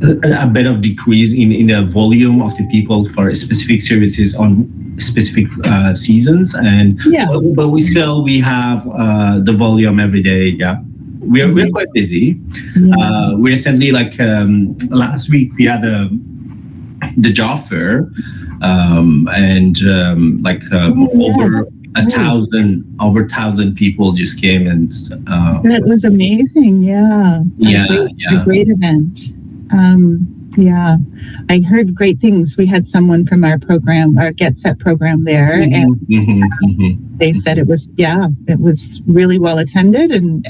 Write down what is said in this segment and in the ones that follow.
a bit of decrease in the volume of the people for specific services on specific seasons, and but we have the volume every day. Yeah, we're quite busy. We recently, like last week, we had the job fair, and over 1,000 people just came, and that was amazing. A great event. I heard great things. We had someone from our program, our Get Set program there, and they said it was really well attended, and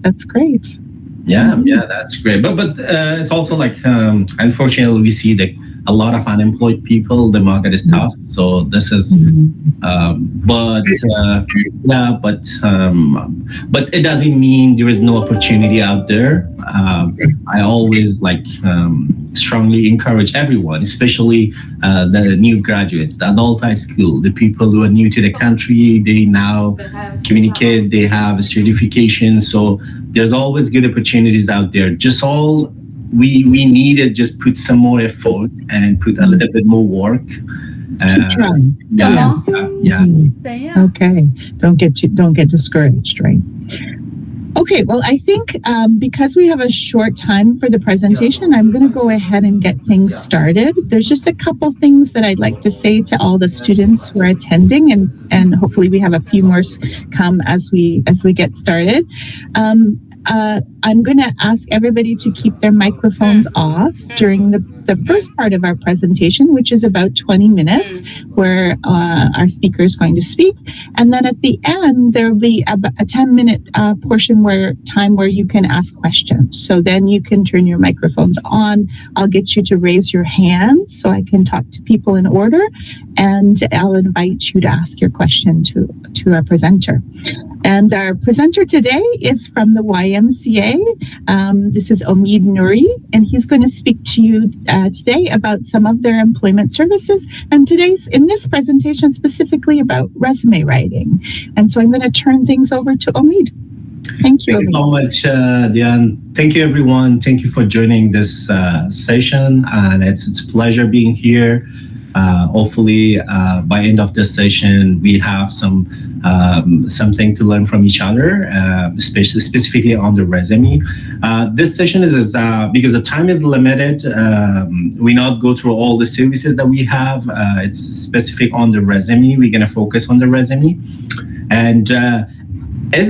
that's great. Yeah, that's great. But it's also like unfortunately we see that a lot of unemployed people. The market is tough, so this is. But it doesn't mean there is no opportunity out there. I always strongly encourage everyone, especially the new graduates, the adult high school, the people who are new to the country. They now communicate. They have a certification, so there's always good opportunities out there. Just all we need is just put some more effort and put a little bit more work. Okay. Don't get discouraged, right? Okay, well, I think because we have a short time for the presentation, I'm going to go ahead and get things started. There's just a couple things that I'd like to say to all the students who are attending, and hopefully we have a few more come as we get started. I'm going to ask everybody to keep their microphones off during the first part of our presentation, which is about 20 minutes, where our speaker is going to speak. And then at the end, there will be a 10-minute portion where you can ask questions. So then you can turn your microphones on. I'll get you to raise your hand so I can talk to people in order, and I'll invite you to ask your question to our presenter. And our presenter today is from the YMCA. This is Omid Nouri, and he's going to speak to you today about some of their employment services, and in this presentation specifically about resume writing. And so I'm going to turn things over to Omid. Thank you. Thank you so much, Diane. Thank you, everyone. Thank you for joining this session, and it's a pleasure being here. Hopefully, by end of this session, we have something to learn from each other, specifically on the resume. This session is because the time is limited. We not go through all the services that we have. It's specific on the resume. We're gonna focus on the resume, and if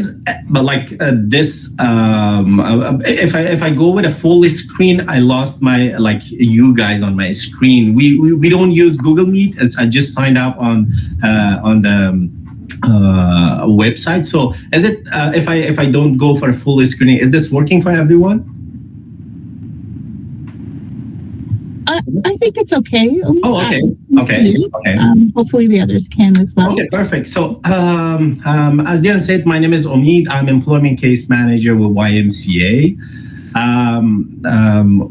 I go with a full screen, I lost my you guys on my screen. We don't use Google Meet. I just signed up on the website. So is it if I don't go for a full screen, is this working for everyone? I think it's okay. Okay. Hopefully the others can as well. Okay, perfect. So as Diane said, my name is Omid. I'm employment case manager with YMCA.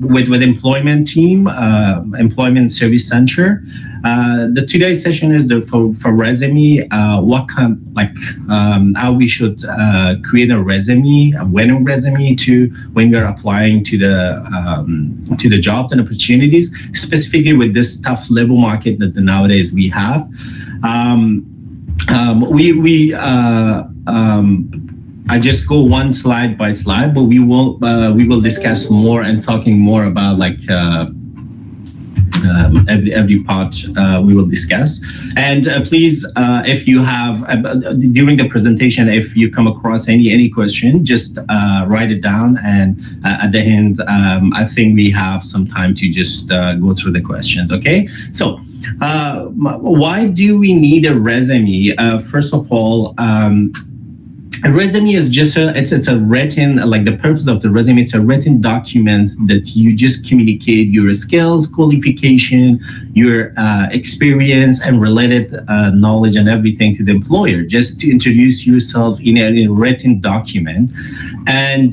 With employment team, employment service center. The today's session is for resume. How we should create a resume, a winning resume when we're applying to the jobs and opportunities, specifically with this tough labor market that nowadays we have. I just go one slide by slide, but we will discuss more and talking more about every part we will discuss. And please, if you have during the presentation, if you come across any question, just write it down, and at the end, I think we have some time to just go through the questions. Okay, so why do we need a resume? First of all, a resume is just it's a written, the purpose of the resume, it's a written document that you just communicate your skills, qualification, your experience and related knowledge and everything to the employer, just to introduce yourself in a written document. And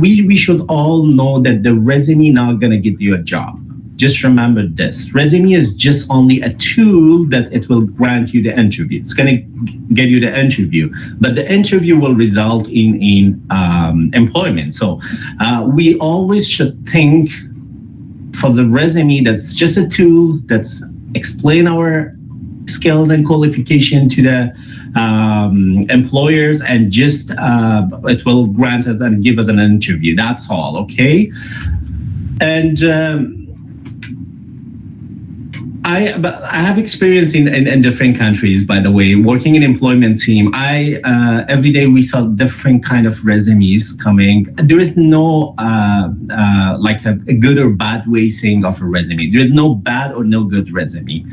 we should all know that the resume not gonna get you a job. Just remember this. Resume is just only a tool that it will grant you the interview. It's going to get you the interview, but the interview will result in employment. So we always should think for the resume, that's just a tool that's explain our skills and qualification to the employers, and just it will grant us and give us an interview. That's all, okay? And I have experience in different countries, by the way, working in employment team. Every day we saw different kind of resumes coming. There is no like a good or bad way saying of a resume. There is no bad or no good resume.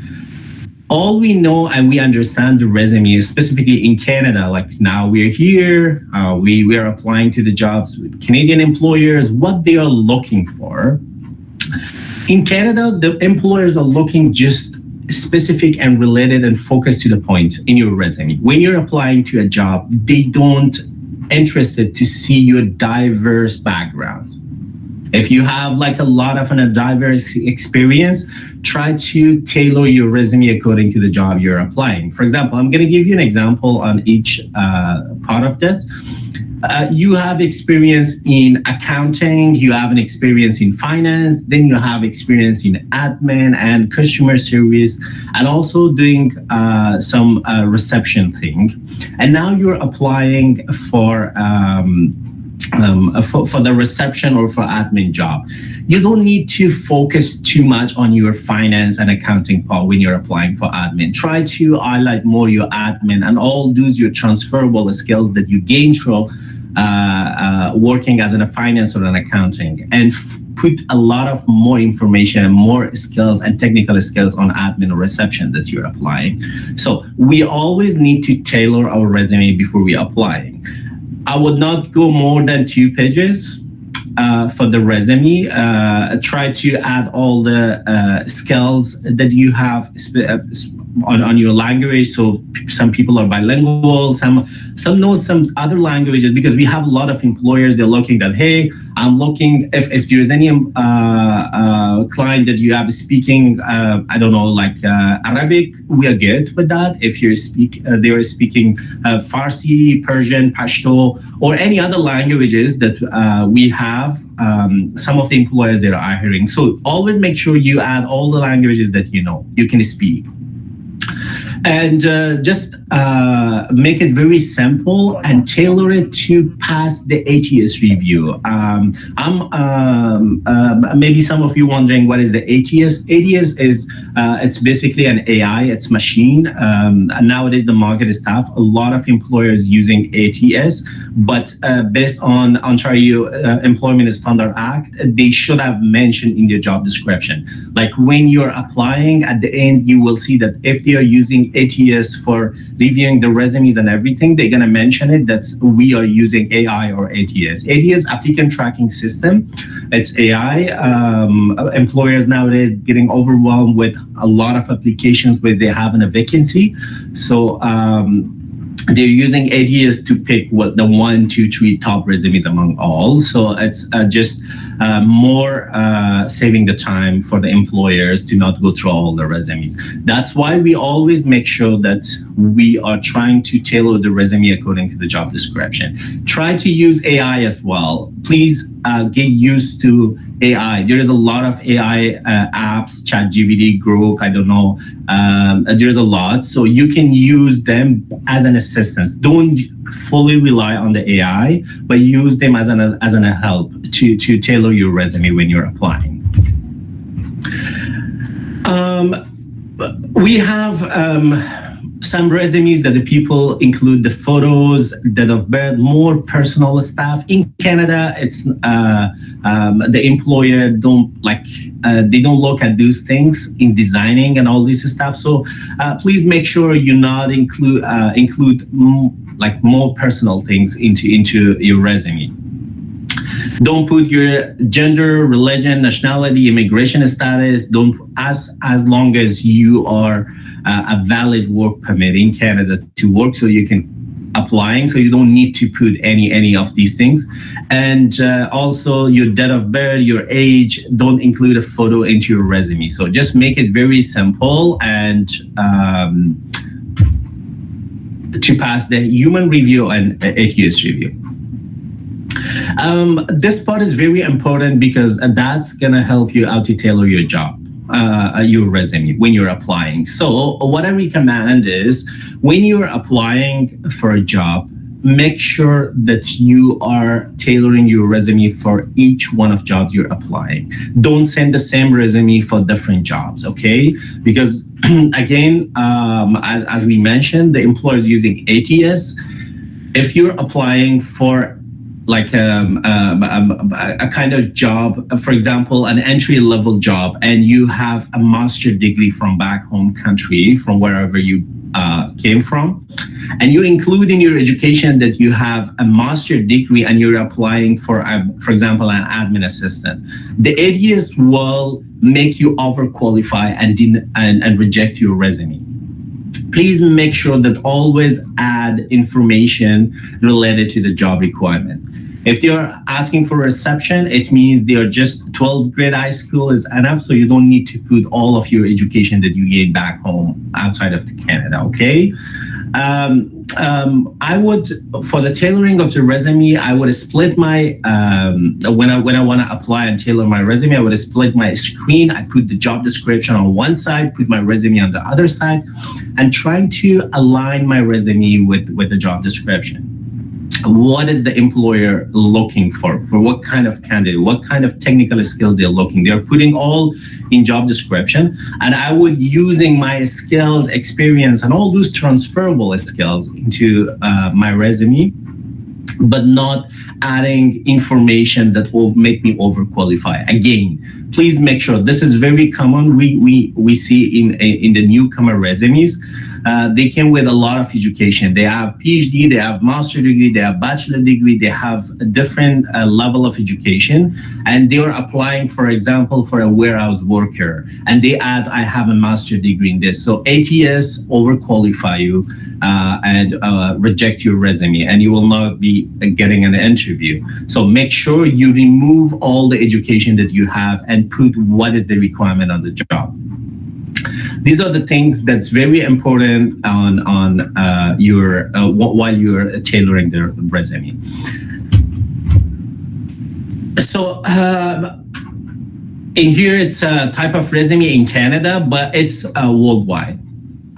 All we know and we understand the resume, specifically in Canada, like now we're here, we are applying to the jobs with Canadian employers, what they are looking for. In Canada, the employers are looking just specific and related and focused to the point in your resume. When you're applying to a job, they don't interested to see your diverse background. If you have like a lot of a diverse experience, try to tailor your resume according to the job you're applying. For example, I'm going to give you an example on each part of this. You have experience in accounting, you have an experience in finance, then you have experience in admin and customer service, and also doing some reception thing. And now you're applying for the reception or for admin job. You don't need to focus too much on your finance and accounting part when you're applying for admin. Try to highlight more your admin and all those your transferable skills that you gain through working as in a finance or an accounting, and put a lot of more information, more skills and technical skills on admin or reception that you're applying. So we always need to tailor our resume before we apply. I would not go more than 2 pages for the resume. Try to add all the skills that you have on your language. So some people are bilingual, some know some other languages, because we have a lot of employers, they're looking that, hey, I'm looking if there's any client that you have speaking, I don't know, like Arabic, we are good with that. If they are speaking Farsi, Persian, Pashto, or any other languages that we have, some of the employers that are hiring. So always make sure you add all the languages that you know, you can speak. And just make it very simple and tailor it to pass the ATS review. Maybe some of you wondering what is the ATS? ATS is it's basically an AI, it's machine. And nowadays the market is tough. A lot of employers using ATS, but based on Ontario Employment Standard Act, they should have mentioned in their job description. Like when you're applying, at the end you will see that if they are using ATS for reviewing the resumes and everything, they're going to mention it that we are using AI or ATS. ATS, applicant tracking system. It's AI. Employers nowadays getting overwhelmed with a lot of applications where they have a vacancy. So they're using ATS to pick what the 1, 2, 3 top resumes among all. So it's just more saving the time for the employers to not go through all the resumes. That's why we always make sure that we are trying to tailor the resume according to the job description. Try to use AI as well. Please get used to AI. There is a lot of AI apps, ChatGPT, Grok, I don't know. There's a lot. So you can use them as an assistance. Don't fully rely on the AI, but use them as an help to tailor your resume when you're applying. We have some resumes that the people include the photos, date of birth, more personal stuff. In Canada, it's the employer don't like, they don't look at those things in designing and all this stuff. So please make sure you not include like more personal things into your resume. Don't put your gender, religion, nationality, immigration status. Don't, as long as you are a valid work permit in Canada to work, so you can applying, so you don't need to put any of these things. And also your date of birth, your age, don't include a photo into your resume. So just make it very simple and to pass the human review and ATS review. This part is very important because that's gonna help you out to tailor your job, your resume when you're applying. So what I recommend is when you're applying for a job, make sure that you are tailoring your resume for each one of jobs you're applying. Don't send the same resume for different jobs, okay? Because again, as we mentioned, the employer is using ATS. If you're applying for like a kind of job, for example, an entry-level job, and you have a master's degree from back home country, from wherever you came from, and you include in your education that you have a master's degree and you're applying for example, an admin assistant, the ATS will make you overqualify and reject your resume. Please make sure that always add information related to the job requirement. If they're asking for reception, it means they're just 12th grade high school is enough, so you don't need to put all of your education that you gained back home outside of Canada, okay? I would, for the tailoring of the resume, I would split my, when I want to apply and tailor my resume, I would split my screen. I put the job description on one side, put my resume on the other side, and trying to align my resume with the job description. What is the employer looking for what kind of candidate, what kind of technical skills they're looking. They're putting all in job description, and I would using my skills, experience, and all those transferable skills into my resume, but not adding information that will make me overqualify. Again, please make sure, this is very common. We see in the newcomer resumes. They came with a lot of education. They have PhD, they have master degree, they have bachelor degree, they have a different level of education, and they are applying, for example, for a warehouse worker, and they add, I have a master degree in this. So ATS overqualify you and reject your resume, and you will not be getting an interview. So make sure you remove all the education that you have and put what is the requirement on the job. These are the things that's very important on your while you're tailoring the resume. So in here, it's a type of resume in Canada, but it's worldwide.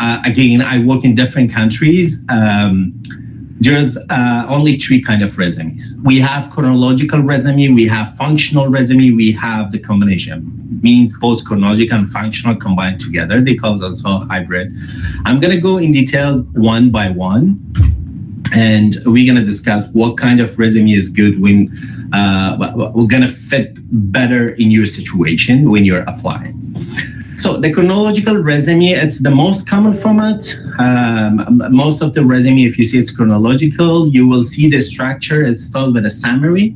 Again, I work in different countries. There's only three kind of resumes. We have chronological resume, we have functional resume, we have the combination. Means both chronological and functional combined together. They call it also hybrid. I'm gonna go in details one by one, and we're gonna discuss what kind of resume is good when we're gonna fit better in your situation when you're applying. So the chronological resume, it's the most common format. Most of the resume, if you see it's chronological, you will see the structure. It starts with a summary.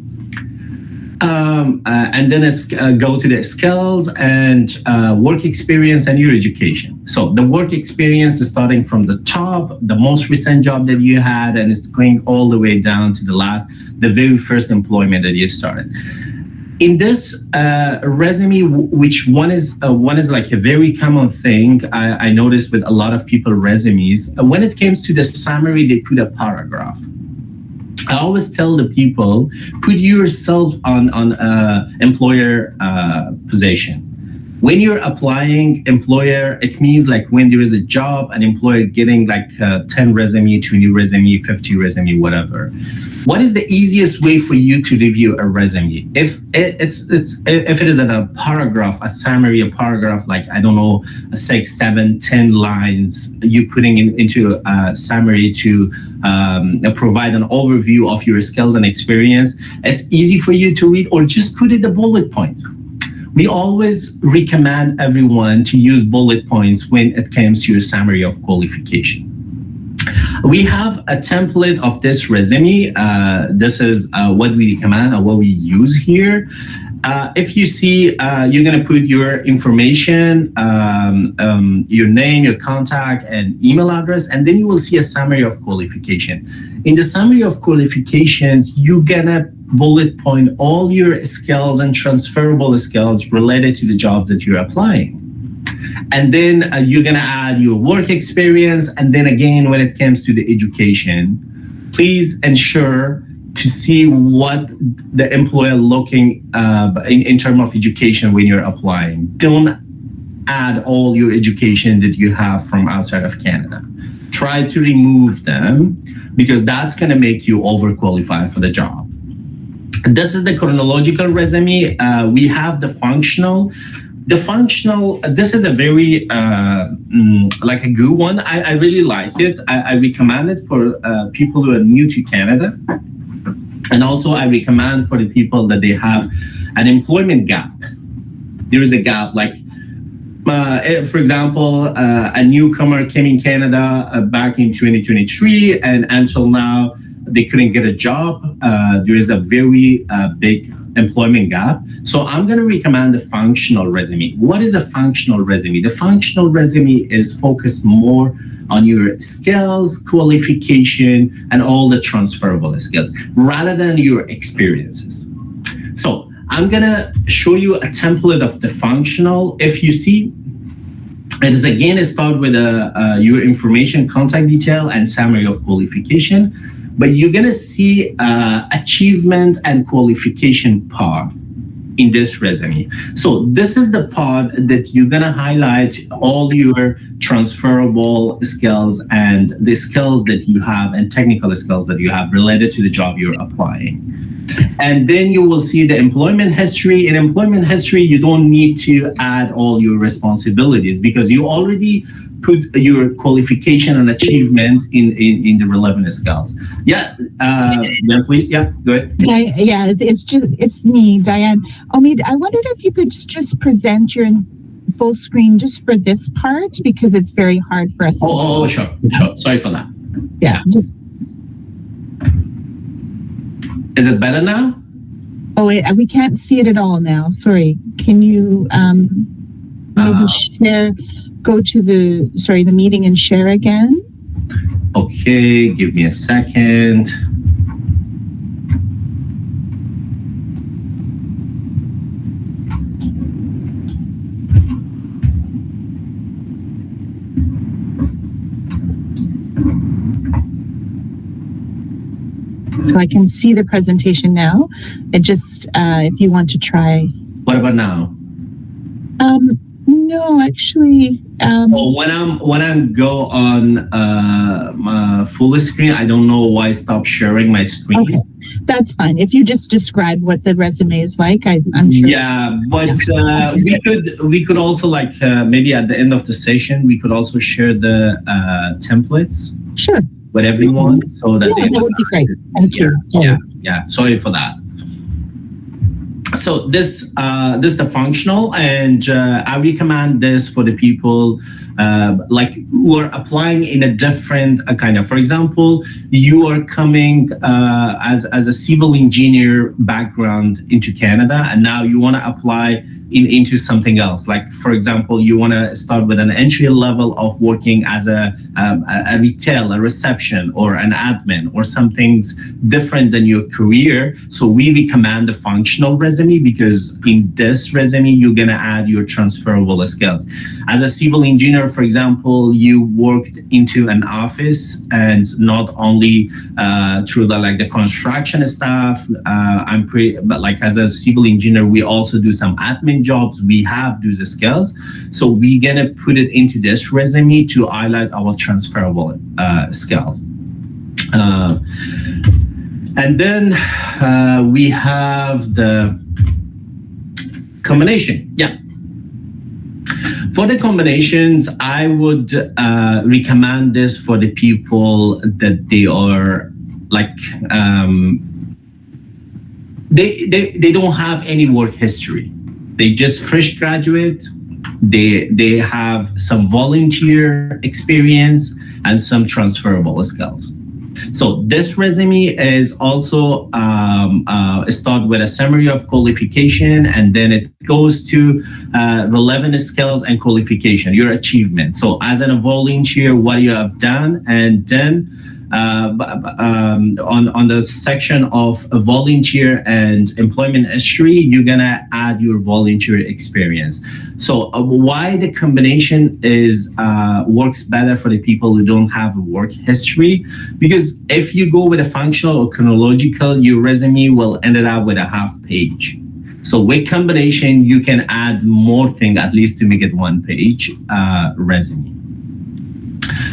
And then it's go to the skills and work experience and your education. So the work experience is starting from the top, the most recent job that you had, and it's going all the way down to the last, the very first employment that you started. In this resume, which one is like a very common thing I noticed with a lot of people resumes, when it comes to the summary, they put a paragraph. I always tell the people, put yourself on employer position. When you're applying employer, it means like when there is a job, an employer getting like 10 resume, 20 resume, 50 resume, whatever. What is the easiest way for you to review a resume? If it is in a paragraph, a summary, a paragraph, like, I don't know, 6, 7, 10 lines, you putting into a summary to provide an overview of your skills and experience, it's easy for you to read, or just put it a bullet point. We always recommend everyone to use bullet points when it comes to your summary of qualification. We have a template of this resume. This is what we recommend and what we use here. If you see, you're going to put your information, your name, your contact, and email address, and then you will see a summary of qualification. In the summary of qualifications, you're going to bullet point all your skills and transferable skills related to the jobs that you're applying. And then you're going to add your work experience. And then again, when it comes to the education, please ensure to see what the employer looking in terms of education when you're applying. Don't add all your education that you have from outside of Canada. Try to remove them because that's going to make you overqualified for the job. This is the chronological resume. We have the functional. The functional, this is a very like a good one. I really like it. I recommend it for people who are new to Canada. And also I recommend for the people that they have an employment gap. There is a gap, like for example, a newcomer came in Canada back in 2023 and until now they couldn't get a job. There is a very big employment gap. So I'm going to recommend the functional resume. What is a functional resume? The functional resume is focused more on your skills, qualification, and all the transferable skills rather than your experiences. So I'm going to show you a template of the functional. If you see, it is again start with your information, contact detail, and summary of qualification. But you're going to see achievement and qualification part in this resume. So this is the part that you're going to highlight all your transferable skills and the skills that you have and technical skills that you have related to the job you're applying. And then you will see the employment history. In employment history, you don't need to add all your responsibilities because you already put your qualification and achievement in the relevant skills. Yeah, then please, yeah, go ahead. Yeah, it's me, Diane. Omid, I wondered if you could just present your full screen just for this part because it's very hard for us. Sure. Sorry for that. Yeah, just. Is it better now? We can't see it at all now. Sorry. Can you maybe share? Go to the meeting and share again. Okay, give me a second. So I can see the presentation now. It just, if you want to try. What about now? No, actually. When I'm go on my full screen, I don't know why I stopped sharing my screen. Okay, that's fine. If you just describe what the resume is like, I'm sure. Yeah, but we could also like maybe at the end of the session we could also share the templates. Sure. With everyone, so that that would be great. Thank you. Yeah. Sorry for that. So this is the functional, and I recommend this for the people like who are applying in a different kind of. For example, you are coming as a civil engineer background into Canada, and now you want to apply into something else. Like for example, you want to start with an entry level of working as a retail, a reception, or an admin, or something's different than your career. So we recommend the functional resume because in this resume you're gonna add your transferable skills. As a civil engineer, for example, you worked into an office and not only through the construction stuff. But like as a civil engineer, we also do some admin jobs. We have those skills, so we're gonna put it into this resume to highlight our transferable skills. And then we have the combination. Yeah. For the combinations, I would recommend this for the people that they are like they don't have any work history. They just fresh graduate. They have some volunteer experience and some transferable skills. So this resume is also start with a summary of qualification, and then it goes to relevant skills and qualification, your achievement. So as a volunteer, what you have done, and then on the section of volunteer and employment history, you're gonna add your volunteer experience. So why the combination is works better for the people who don't have a work history? Because if you go with a functional or chronological, your resume will end up with a half page. So with combination, you can add more things, at least to make it one page resume.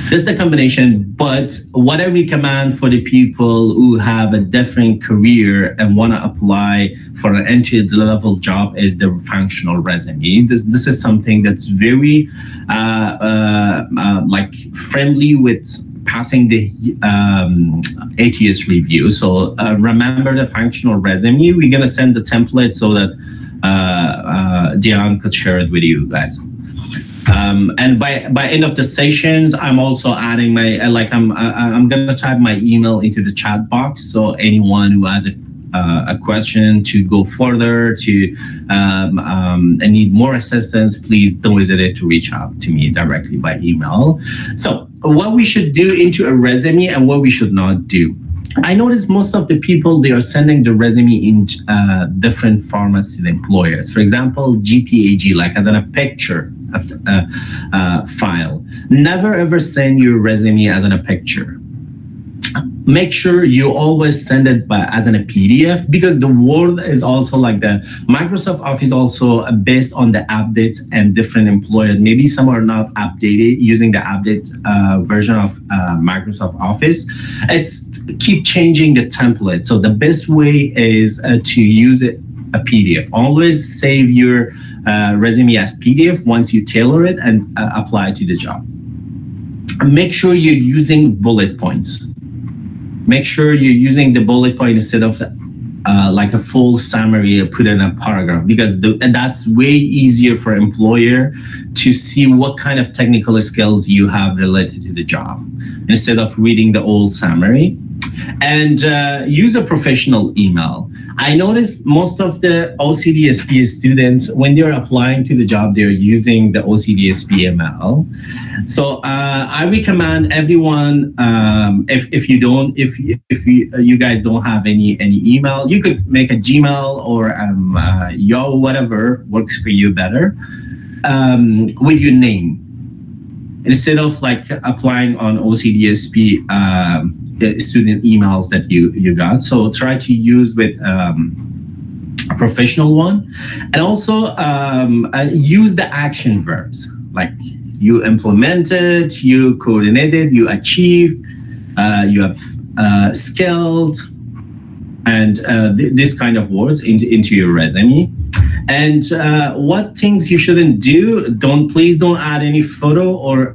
This is the combination, but what I recommend for the people who have a different career and want to apply for an entry-level job is the functional resume. This is something that's very like friendly with passing the ATS review. So remember the functional resume. We're gonna send the template so that Dion could share it with you guys. And by end of the sessions, I'm also adding my I'm gonna type my email into the chat box. So anyone who has a question to go further and need more assistance, please don't hesitate to reach out to me directly by email. So what we should do into a resume and what we should not do. I notice most of the people, they are sending the resume in different formats to the employers. For example, GPAG, like as in a picture file. Never ever send your resume as in a picture. Make sure you always send it as in a PDF, because the Word is also like the Microsoft Office also based on the updates and different employers. Maybe some are not updated using the update version of Microsoft Office. It's keep changing the template. So the best way is to use a PDF. Always save your resume as PDF once you tailor it and apply it to the job. Make sure you're using bullet points. Make sure you're using the bullet point instead of like a full summary put in a paragraph, because that's way easier for employer to see what kind of technical skills you have related to the job instead of reading the old summary. And use a professional email. I noticed most of the OCDSP students, when they're applying to the job, they're using the OCDSP email. So I recommend everyone, if you guys don't have any email, you could make a Gmail or Yahoo, whatever works for you better, with your name. Instead of like applying on OCDSP student emails that you got. So try to use with a professional one. And also use the action verbs, like you implemented, you coordinated, you achieved, you have skilled, and this kind of words into your resume. And what things you shouldn't do, please don't add any photo or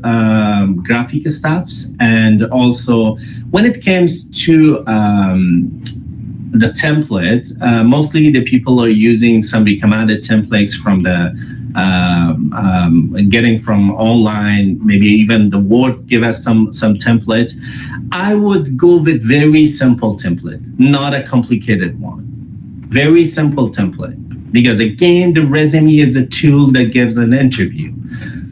graphic stuffs. And also when it comes to the template, mostly the people are using some recommended templates from the getting from online, maybe even the Word give us some templates. I would go with very simple template, not a complicated one. Very simple template. Because again, the resume is a tool that gives an interview.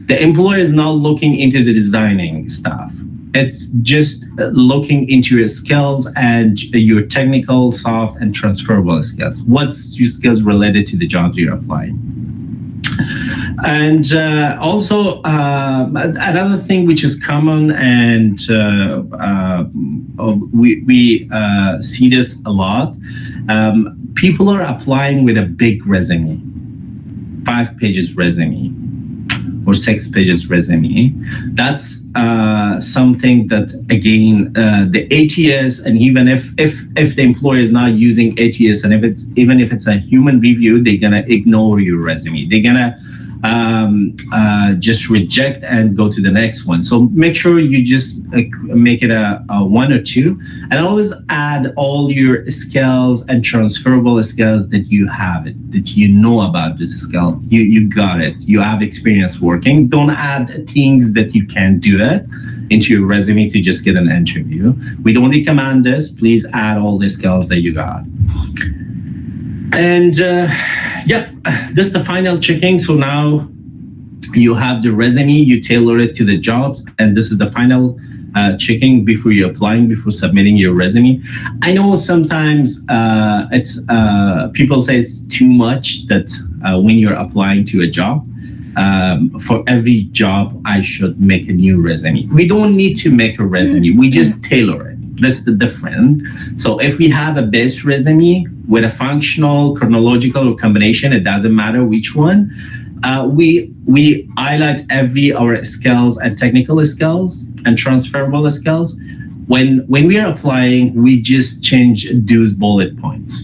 The employer is not looking into the designing stuff. It's just looking into your skills and your technical, soft, and transferable skills. What's your skills related to the jobs you're applying? And also another thing which is common, and we see this a lot, people are applying with a big resume, 5 pages resume or 6 pages resume. That's something that, again, the ATS, and even if the employer is not using ATS, and even if it's a human review, they're gonna ignore your resume. They're gonna just reject and go to the next one. So make sure you just make it a 1 or 2, and always add all your skills and transferable skills that you have, that you know about this skill. You got it. You have experience working. Don't add things that you can't do it into your resume to just get an interview. We don't recommend this. Please add all the skills that you got. And yeah, this is the final checking. So now you have the resume, you tailor it to the jobs, and this is the final checking before you're applying, before submitting your resume. I know sometimes it's people say it's too much that when you're applying to a job, for every job, I should make a new resume. We don't need to make a resume. We just tailor it. That's the difference. So if we have a base resume with a functional, chronological combination, it doesn't matter which one. We highlight our skills and technical skills and transferable skills. When we are applying, we just change those bullet points.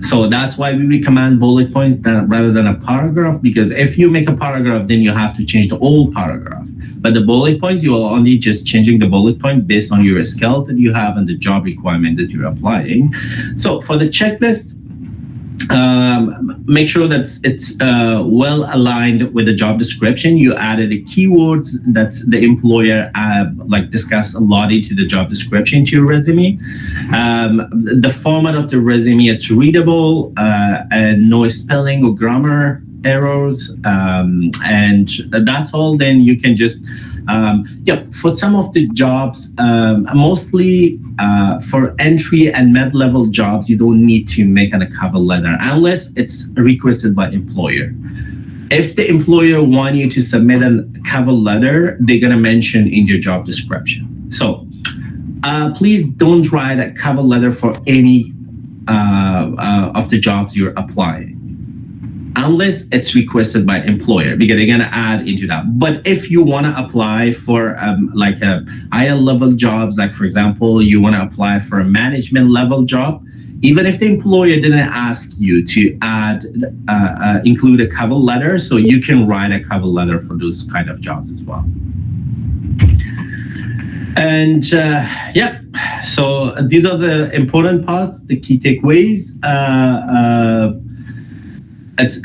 So that's why we recommend bullet points rather than a paragraph, because if you make a paragraph, then you have to change the whole paragraph. But the bullet points, you are only just changing the bullet point based on your skills that you have and the job requirement that you're applying. So for the checklist, make sure that it's well aligned with the job description. You added the keywords that the employer discussed a lot into the job description to your resume. The format of the resume, it's readable and no spelling or grammar errors, and that's all. Then you can just for some of the jobs, mostly for entry and mid-level jobs, you don't need to make a cover letter unless it's requested by employer. If the employer want you to submit a cover letter, they're gonna mention in your job description. So please don't write a cover letter for any of the jobs you're applying, unless it's requested by employer, because they're gonna add into that. But if you wanna apply for like a higher level jobs, like for example, you wanna apply for a management level job, even if the employer didn't ask you to include a cover letter, so you can write a cover letter for those kind of jobs as well. And so these are the important parts, the key takeaways.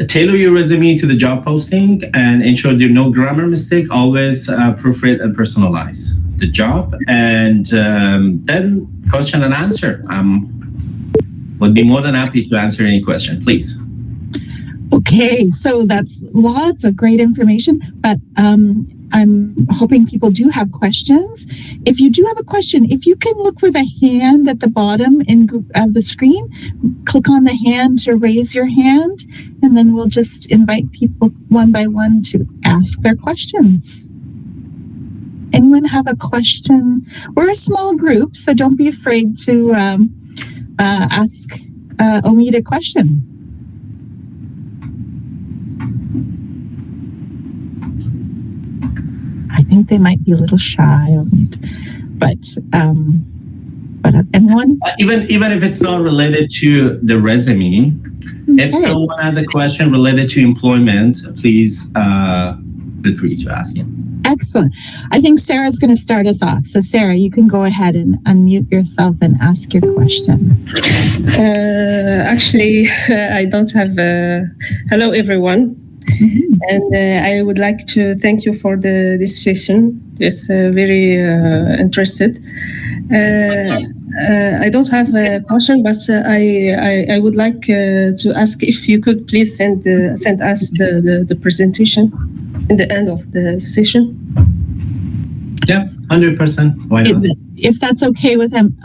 Tailor your resume to the job posting and ensure there are no grammar mistake. Always proofread and personalize the job. And then question and answer. Would be more than happy to answer any question, please. Okay, so that's lots of great information, but I'm hoping people do have questions. If you do have a question, if you can look for the hand at the bottom of the screen, click on the hand to raise your hand, and then we'll just invite people one by one to ask their questions. Anyone have a question? We're a small group, so don't be afraid to ask Omid a question. I think they might be a little shy, but anyone? Even if it's not related to the resume, if someone has a question related to employment, please feel free to ask him. Excellent. I think Sarah's going to start us off. So Sarah, you can go ahead and unmute yourself and ask your question. Actually, I don't have hello, everyone. Mm-hmm. And I would like to thank you for this session. It's very interested. I don't have a question, but I would like to ask if you could please send us the presentation in the end of the session. Yeah, 100%. Why not? If that's okay with him,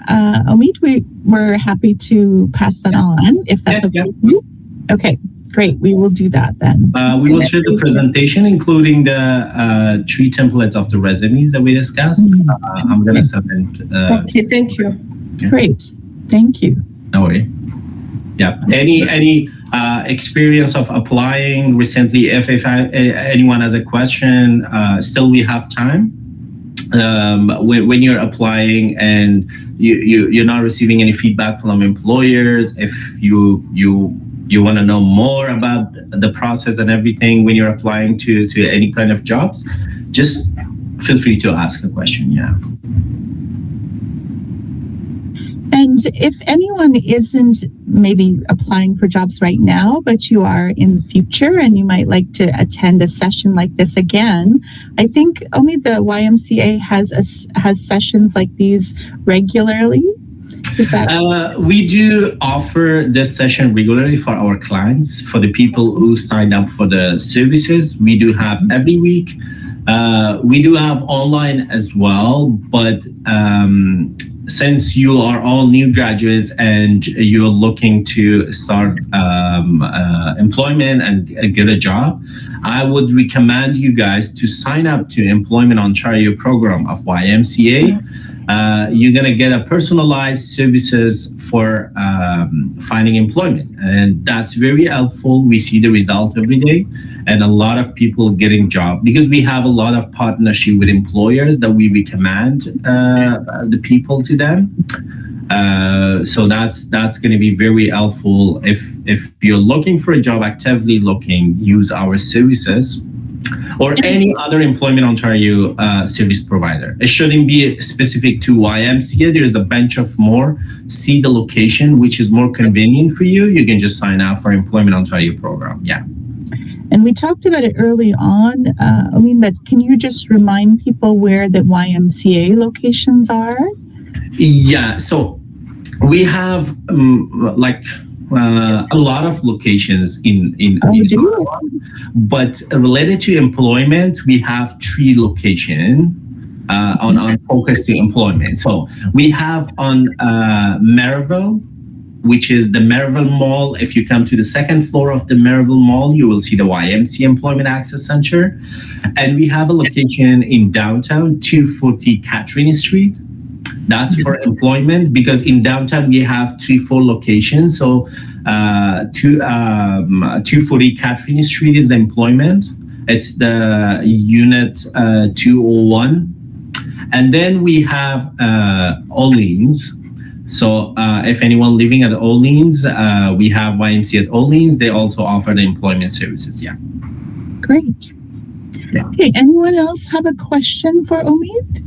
Omid, we're happy to pass that on. If that's okay with you. Okay. Great. We will do that then. We will share the presentation, including the 3 templates of the resumes that we discussed. I'm going to submit. Okay, thank you. Yeah. Great. Thank you. No worry. Yeah. Any experience of applying recently? If anyone has a question, still we have time. When you're applying and you're not receiving any feedback from employers, if you want to know more about the process and everything when you're applying to any kind of jobs, just feel free to ask a question. Yeah. And if anyone isn't maybe applying for jobs right now, but you are in the future and you might like to attend a session like this again, I think only the YMCA has sessions like these regularly. We do offer this session regularly for our clients, for the people who signed up for the services. We do have every week. We do have online as well, but since you are all new graduates and you're looking to start employment and get a job, I would recommend you guys to sign up to Employment Ontario program of YMCA. You're going to get a personalized services for finding employment, and that's very helpful. We see the result every day, and a lot of people getting job because we have a lot of partnership with employers that we recommend the people to them. So that's going to be very helpful if you're looking for a job, actively looking, use our services or any other Employment Ontario service provider. It shouldn't be specific to YMCA. There's a bunch of more. See the location, which is more convenient for you. You can just sign up for Employment Ontario program. Yeah. And we talked about it early on. But can you just remind people where the YMCA locations are? Yeah. So we have a lot of locations in Ottawa, but related to employment, we have 3 locations on focus to employment. So we have on Merivale, which is the Merivale Mall. If you come to the 2nd floor of the Merivale Mall, you will see the YMCA Employment Access Center. And we have a location in downtown, 240 Catherine Street. That's for employment, because in downtown we have 3-4 locations. So 240 Catherine Street is the employment. It's the unit 201. And then we have Orleans. So if anyone living at Orleans, we have YMCA at Orleans. They also offer the employment services. Yeah. Great. Yeah. Okay. Anyone else have a question for Omid?